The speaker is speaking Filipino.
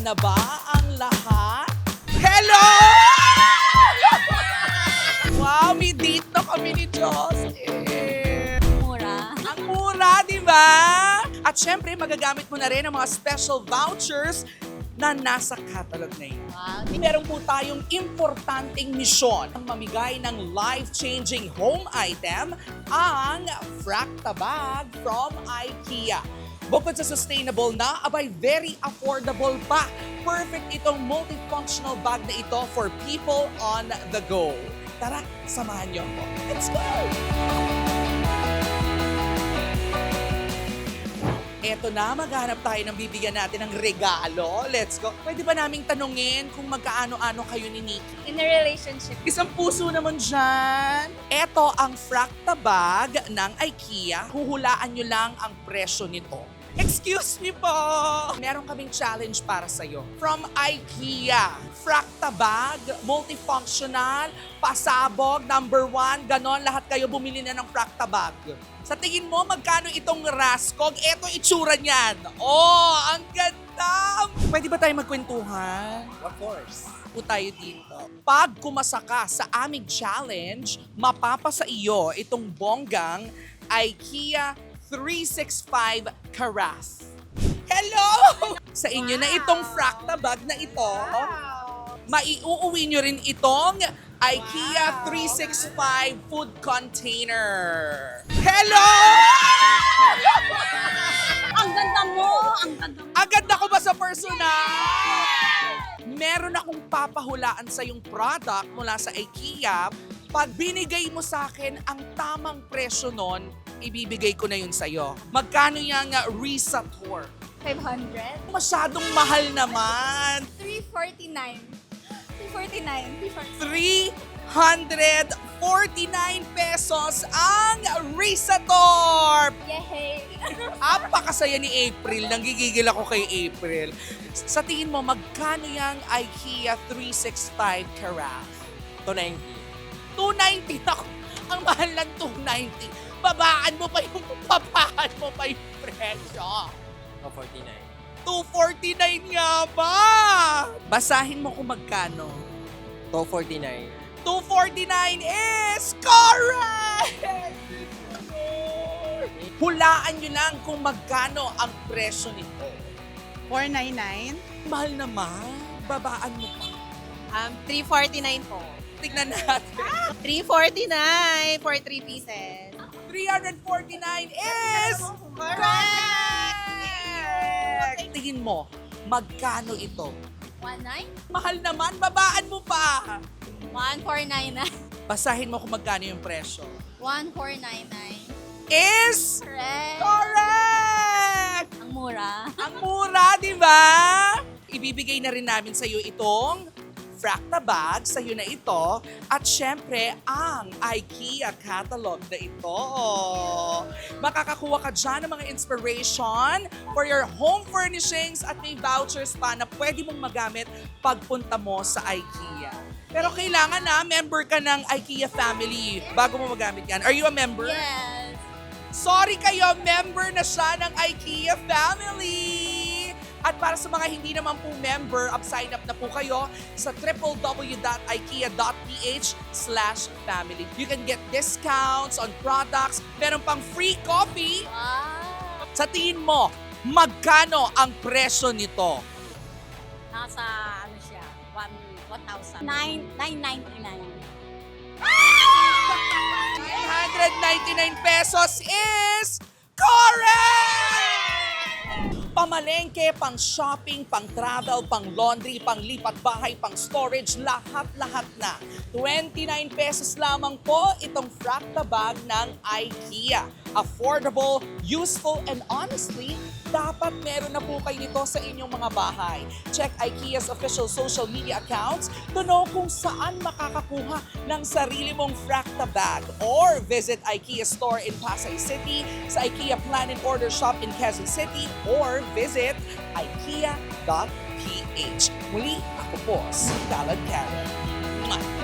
na ba ang lahat? Hello! Wow, may date na kami ni Justin. Mura. Ang mura, di ba? At syempre, magagamit mo na rin ang mga special vouchers na nasa catalog na yun. Wow. Meron po tayong importanteng misyon ang mamigay ng life-changing home item, ang Fracta Bag from IKEA. Bukod sa sustainable na, abay very affordable pa. Perfect itong multifunctional bag na ito for people on the go. Tara, samahan niyo ako. Let's go! Eto na, maghanap tayo ng bibigyan natin ng regalo. Let's go. Pwede ba naming tanungin kung magkaano-ano kayo ni Nikki? In a relationship. Isang puso naman dyan. Eto ang Fracta Bag ng IKEA. Huhulaan nyo lang ang presyo nito. Excuse me po! Meron kaming challenge para sa'yo. From IKEA. Fracta Bag, multifunctional, pasabog, #1, ganon. Lahat kayo bumili na ng Fracta Bag. Sa tingin mo, magkano itong Raskog? Eto itsura niyan. Oh, ang ganda! Pwede ba tayo magkwentuhan? Of course. Po tayo dito. Pag kumasa ka sa aming challenge, mapapasa iyo itong bonggang IKEA 365 Carafe. Hello! Sa inyo na itong Fracta Bag na ito. Maiuuwi nyo rin itong IKEA 365 food container. Hello! Ang ganda mo! Ang ganda mo! Agad ako ba sa personal? Meron akong papahulaan sa yung product mula sa IKEA. Pag binigay mo sa akin ang tamang presyo nun, ibibigay ko na yun sa'yo. Magkano yung Resator? 500? Masyadong mahal naman. 349. 349. 349 pesos ang Resator! Yay! Apakasaya ni April. Nanggigigil ako kay April. Sa tingin mo, magkano yung IKEA 365 Carafe? 290. 290 ako. Ang mahal ng 290. Babaan mo pa yung presyo. 249. 249 nga ba? Basahin mo kung magkano. 249. 249 is correct! Hulaan nyo lang kung magkano ang presyo nito. 499. Mahal naman. Babaan mo pa. 349 po. Tignan natin. 349 for 3 pieces. 349 is correct! Tingin mo, magkano ito? 19? Mahal naman, babaan mo pa. 1499. Basahin mo kung magkano yung presyo. 1499. Is Correct. correct! Ang mura. Ang mura, di ba? Ibibigay na rin namin sa iyo itong Fracta Bag, sa iyo na ito. At syempre, ang IKEA catalog na ito. Makakakuha ka dyan ng mga inspiration for your home furnishings at may vouchers pa na pwede mong magamit pagpunta mo sa IKEA. Pero kailangan na, member ka ng IKEA family bago mo magamit yan. Are you a member? Yes. Sorry kayo, member na siya ng IKEA family! At para sa mga hindi naman po member, sign up na po kayo sa www.ikea.ph/family. You can get discounts on products, meron pang free coffee. Wow. Sa tingin mo, magkano ang presyo nito? Nasa ano siya? 1,000. 999. 999 pesos is correct! Pamalengke, pang shopping, pang travel, pang laundry, pang lipat bahay, pang storage, lahat-lahat na. 29 pesos lamang po itong Fracta Bag ng IKEA. Affordable, useful, and honestly, dapat meron na po kayo nito sa inyong mga bahay. Check IKEA's official social media accounts to know kung saan makakakuha ng sarili mong Fracta Bag. Or visit IKEA store in Pasay City, sa IKEA Plan and Order shop in Quezon City, or visit ikea.ph. Muli, ako po si Karen.